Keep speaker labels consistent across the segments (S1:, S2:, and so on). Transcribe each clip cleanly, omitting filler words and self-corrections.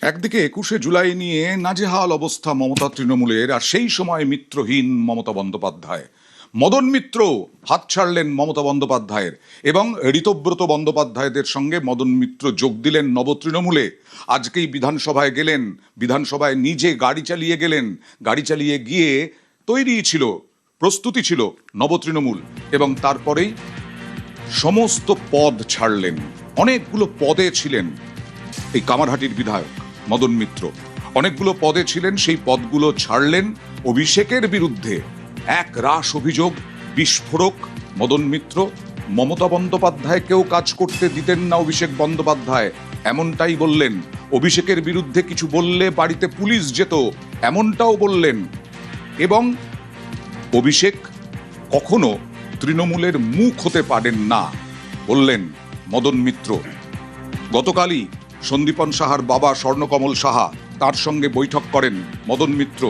S1: একদিকে ২১শে জুলাই নিয়ে নাজেহাল অবস্থা মমতা তৃণমূলের, আর সেই সময় মিত্রহীন মমতা বন্দ্যোপাধ্যায়। মদন মিত্র হাত ছাড়লেন মমতা বন্দ্যোপাধ্যায়ের এবং ঋতব্রত বন্দ্যোপাধ্যায়দের সঙ্গে মদন মিত্র যোগ দিলেন নবতৃণমূলে। আজকেই বিধানসভায় গেলেন, বিধানসভায় নিজে গাড়ি চালিয়ে গেলেন। গাড়ি চালিয়ে গিয়ে তৈরি ছিল, প্রস্তুতি ছিল নবতৃণমূল, এবং তারপরেই সমস্ত পদ ছাড়লেন। অনেকগুলো পদে ছিলেন এই কামারহাটির বিধায়ক মদন মিত্র, অনেকগুলো পদে ছিলেন, সেই পদগুলো ছাড়লেন। অভিষেকের বিরুদ্ধে এক রাশ অভিযোগ, বিস্ফোরক মদন মিত্র। মমতা বন্দ্যোপাধ্যায়কেও কাজ করতে দিতেন না অভিষেক বন্দ্যোপাধ্যায়, এমনটাই বললেন। অভিষেকের বিরুদ্ধে কিছু বললে বাড়িতে পুলিশ যেত, এমনটাও বললেন। এবং অভিষেক কখনো তৃণমূলের মুখ হতে পারেন না বললেন মদন মিত্র। গতকালই সন্দীপন সাহার বাবা স্বর্ণকমল সাহা, তার সঙ্গে বৈঠক করেন মদন মিত্র,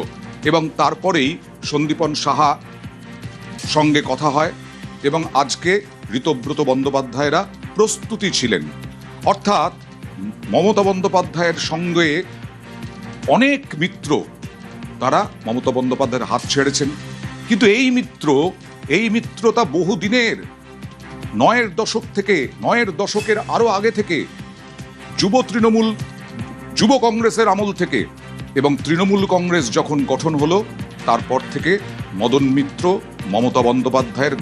S1: এবং তারপরেই সন্দীপন সাহা সঙ্গে কথা হয়, এবং আজকে ঋতব্রত বন্দ্যোপাধ্যায়রা প্রস্তুতি ছিলেন। অর্থাৎ মমতা বন্দ্যোপাধ্যায়ের সঙ্গে অনেক মিত্র, তারা মমতা বন্দ্যোপাধ্যায়ের হাত ছেড়েছেন। কিন্তু এই মিত্রতা বহুদিনের, ৯-এর দশক থেকে, ৯-এর দশকের আরো আগে থেকে, যুব কংগ্রেসের আমল থেকে, এবং তৃণমূল কংগ্রেস যখন গঠন হলো তারপর থেকে মদন মিত্র মমতা বন্দ্যোপাধ্যায়ের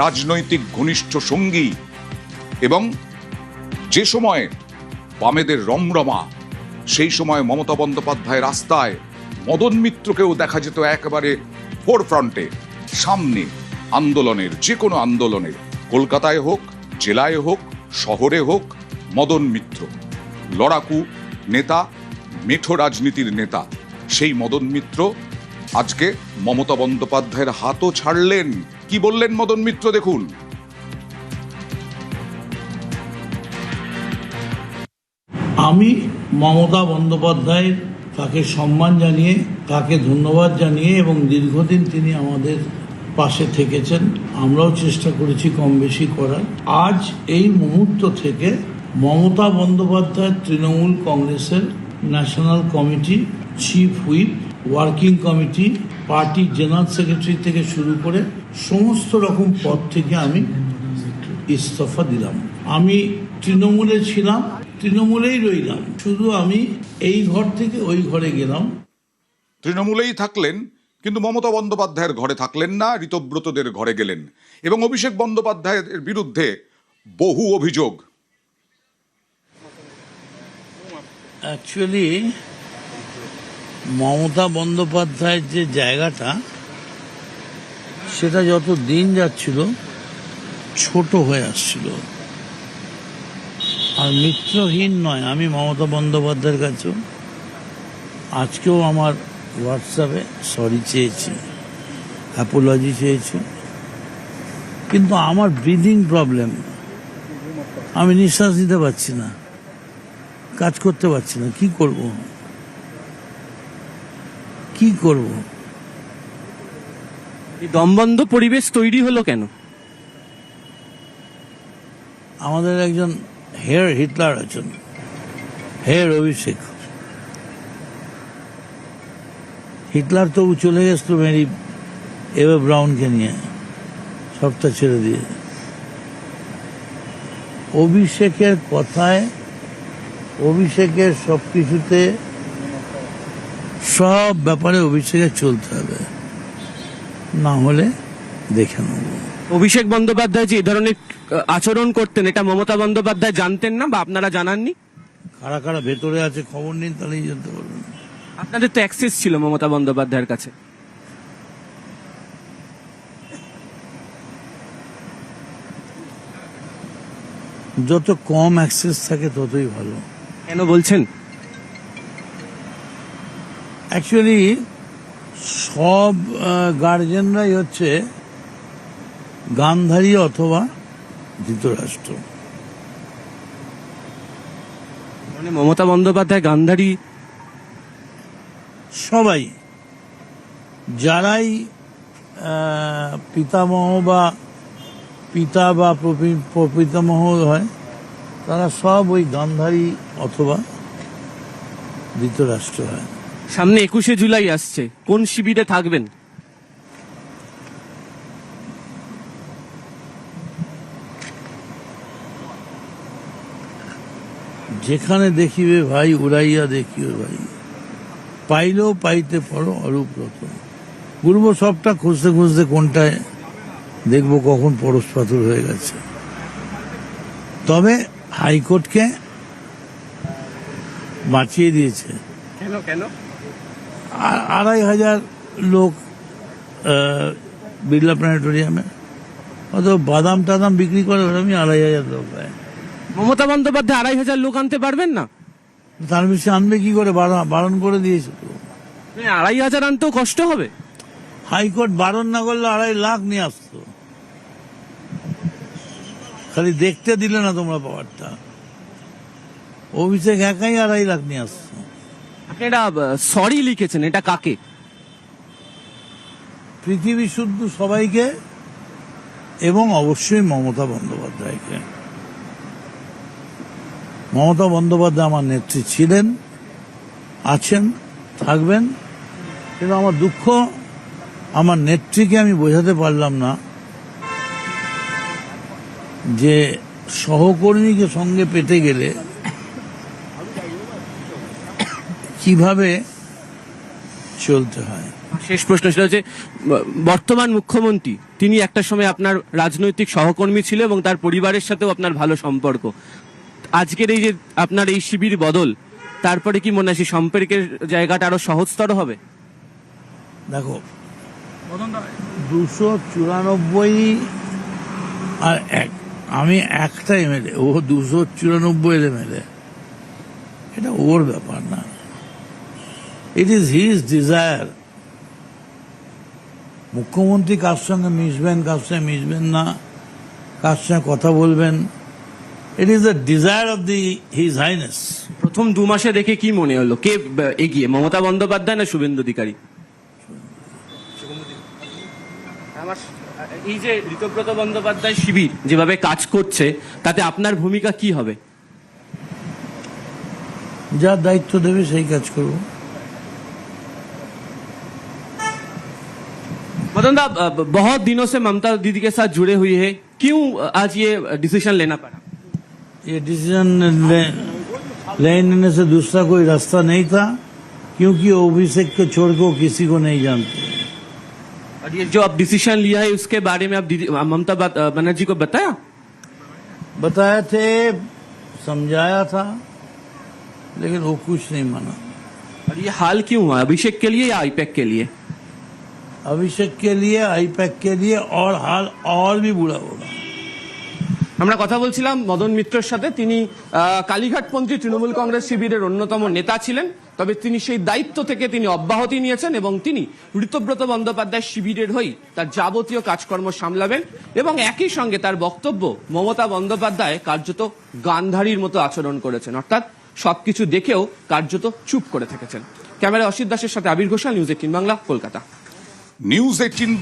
S1: রাজনৈতিক ঘনিষ্ঠ সঙ্গী। এবং যে সময় বামেদের রমরমা, সেই সময় মমতা বন্দ্যোপাধ্যায়ের রাস্তায় মদন মিত্রকেও দেখা যেত একেবারে ফোরফ্রন্টে, সামনে আন্দোলনের, যে কোনো আন্দোলনের, কলকাতায় হোক, জেলায় হোক, শহরে হোক, মদন মিত্র লড়াকু নেতা, মেঠো রাজনীতির নেতা। সেই মদন মিত্র আজকে মমতা বন্দ্যোপাধ্যায়ের হাতও ছাড়লেন। কি বললেন মদন মিত্র, দেখুন।
S2: আমি মমতা বন্দ্যোপাধ্যায়ের তাকে সম্মান জানিয়ে, তাকে ধন্যবাদ জানিয়ে, এবং দীর্ঘদিন তিনি আমাদের পাশে থেকেছেন, আমরাও চেষ্টা করেছি কম বেশি করার। আজ এই মুহূর্ত থেকে মমতা বন্দ্যোপাধ্যায় তৃণমূল কংগ্রেসের national committee, chief whip, working committee, party general secretary থেকে শুরু করে সমস্ত রকম পদ থেকে আমি ইস্তফা দিলাম। আমি তৃণমূলে ছিলাম, তৃণমূলেই রইলাম, শুধু আমি এই ঘর থেকে ওই ঘরে গেলাম।
S1: তৃণমূলেই থাকলেন, কিন্তু মমতা বন্দ্যোপাধ্যায়ের ঘরে থাকলেন না, ঋতব্রতদের ঘরে গেলেন। এবং অভিষেক বন্দ্যোপাধ্যায়ের বিরুদ্ধে বহু অভিযোগ।
S2: অ্যাকচুয়ালি মমতা বন্দ্যোপাধ্যায়ের যে জায়গাটা, সেটা যত দিন যাচ্ছিল ছোট হয়ে আসছিল। আর মিত্রহীন নয়, আমি মমতা বন্দ্যোপাধ্যায়ের কাছেও আজকেও আমার হোয়াটসঅ্যাপে সরি চেয়েছি, অ্যাপোলজি চেয়েছি। কিন্তু আমার ব্রিদিং প্রবলেম, আমি নিঃশ্বাস নিতে পারছি না, কাজ করতে পারছি না। কি করব?
S3: এই দমবন্ধ পরিবেশ তৈরি হলো কেন?
S2: আমাদের একজন হেয়ার হিটলার আছেন, হেয়ার অভিষেক। হিটলার তো চলে গেছিল মেরি এভা ব্রাউনকে নিয়ে, সবটা ছেড়ে দিয়ে। অভিষেকের কথায়, অভিষেকের সব কিছুতে, সব ব্যাপারে অভিষেকের চলতে হবে, না হলে দেখে নেব।
S3: অভিষেক বন্দ্যোপাধ্যায় যে এই ধরনের আচরণ করতেন, এটা মমতা বন্দ্যোপাধ্যায় জানতেন না বা আপনারা জানাননি?
S2: কারা কারা ভেতরে আছে খবর নিন, তাহলেই জানতে পারবেন।
S3: আপনাদের তো অ্যাক্সেস ছিল মমতা বন্দ্যোপাধ্যায়ের কাছে।
S2: যত কম অ্যাক্সেস থাকে ততই ভালো।
S3: কেন বলছেন?
S2: অ্যাকচুয়ালি সব গার্জেনরাই হচ্ছে গান্ধারী অথবা ধৃতরাষ্ট্র।
S3: মানে মমতা বন্দ্যোপাধ্যায় গান্ধারী?
S2: সবাই, যারাই পিতামহ বা পিতা বা প্রপিতামহ হয়, তারা সব ওই গান্ধারী অথবা ধৃতরাষ্ট্র হয়।
S3: সামনে 21শে জুলাই আসছে, কোন শিবিরে থাকবেন?
S2: যেখানে দেখিবে ভাই উড়াইয়া দেখিবে ভাই, পাইলেও পাইতে পারো অরূপরত। ঘুরবো সবটা খুঁজতে খুঁজতে কোনটায় দেখবো কখন পরশ পাথর হয়ে গেছে। তবে হাইকোর্টকে বাঁচিয়ে দিয়েছে।
S3: কেন কেন?
S2: 2,500 লোক বিড়লা প্ল্যানেটোরিয়ামে, অত বাদাম টাদাম বিক্রি করে আমি 2,500 লোক হয়।
S3: মমতা বন্দ্যোপাধ্যায় 2,500 লোক আনতে পারবেন না?
S2: তার বেশি আনবে কি করে? বারণ করে দিয়েছে তো।
S3: 2,500 আনতেও কষ্ট হবে।
S2: হাইকোর্ট বারণ না করলে 2.5 লাখ নিয়ে আসতো। খালি দেখতে দিলে না তোমরা পাওয়ারটা। অভিষেক একাই 2.5 লাখ নিয়ে আসতো।
S3: আপনি এটা সরি লিখেছেন, এটা কাকে?
S2: পৃথিবী শুদ্ধ সবাইকে, এবং অবশ্যই মমতা বন্দ্যোপাধ্যায়কে। মমতা বন্দ্যোপাধ্যায় আমার নেত্রী ছিলেন, আছেন, থাকবেন। কিন্তু আমার দুঃখ, আমার নেত্রীকে আমি বোঝাতে পারলাম না যে সহকর্মীকে সঙ্গে পেতে গেলে কিভাবে চলতে হয়।
S3: শেষ প্রশ্ন সেটা হচ্ছে, বর্তমান মুখ্যমন্ত্রী তিনি একটা সময় আপনার রাজনৈতিক সহকর্মী ছিল এবং তার পরিবারের সাথেও আপনার ভালো সম্পর্ক। আজকের এই যে আপনার এই শিবির বদল, তারপরে কি মনে হয় সেই সম্পর্কের জায়গাটা আরো সহজতর হবে?
S2: দেখো, 294 আর 1, আমি একটা এমএলএ, ও 294 এমএলএ। এটা ওর ব্যাপার না। It is his desire. মুখ্যমন্ত্রী কার সঙ্গে মিশবেন, কার সঙ্গে মিশবেন না, কার সঙ্গে কথা বলবেন, it is the desire of his highness.
S3: প্রথম 2 মাসে দেখে কি মনে হলো, কে এগিয়ে, মমতা বন্দ্যোপাধ্যায় না শুভেন্দু অধিকারী? আমার এই যে ঋতব্রত বন্দ্যোপাধ্যায় শিবির যেভাবে কাজ করছে, তাতে আপনার ভূমিকা কি হবে?
S2: যা দায়িত্ব দেবে সেই কাজ করব।
S3: मदन दा, बहुत दिनों से ममता दीदी के साथ जुड़े हुए हैं, क्यों आज ये डिसीजन लेना पड़ा?
S2: ये डिसीजन लेने से दूसरा कोई रास्ता नहीं था, क्योंकि अभिषेक को छोड़ के वो किसी को नहीं जानते।
S3: और ये जो अब डिसीजन लिया है उसके बारे में आप ममता बनर्जी को
S2: बताया थे, समझाया था, लेकिन वो कुछ नहीं माना।
S3: और ये हाल क्यों हुआ, अभिषेक के लिए या आईपैक के लिए?
S2: अभिषेक के लिए, आईपैक के लिए, और हाल और भी बुरा होगा।
S3: আমরা কথা বলছিলাম মদন মিত্রের সাথে। তিনি কালীঘাটপন্থী তৃণমূল কংগ্রেস শিবিরের অন্যতম নেতা ছিলেন, তবে তিনি সেই দায়িত্ব থেকে তিনি অব্যাহতি নিয়েছেন এবং তিনি ঋতব্রত বন্দ্যোপাধ্যায় শিবিরের হয়ে তার যাবতীয় কাজকর্ম সামলাবেন। এবং একই সঙ্গে তার বক্তব্য, মমতা বন্দ্যোপাধ্যায় কার্যত গান্ধারীর মতো আচরণ করেছেন, অর্থাৎ সবকিছু দেখেও কার্যত চুপ করে থেকেছেন। ক্যামেরায় অসিত দাসের সাথে আবির ঘোষাল, নিউজ 18 বাংলা, কলকাতা।
S1: নিউজ 18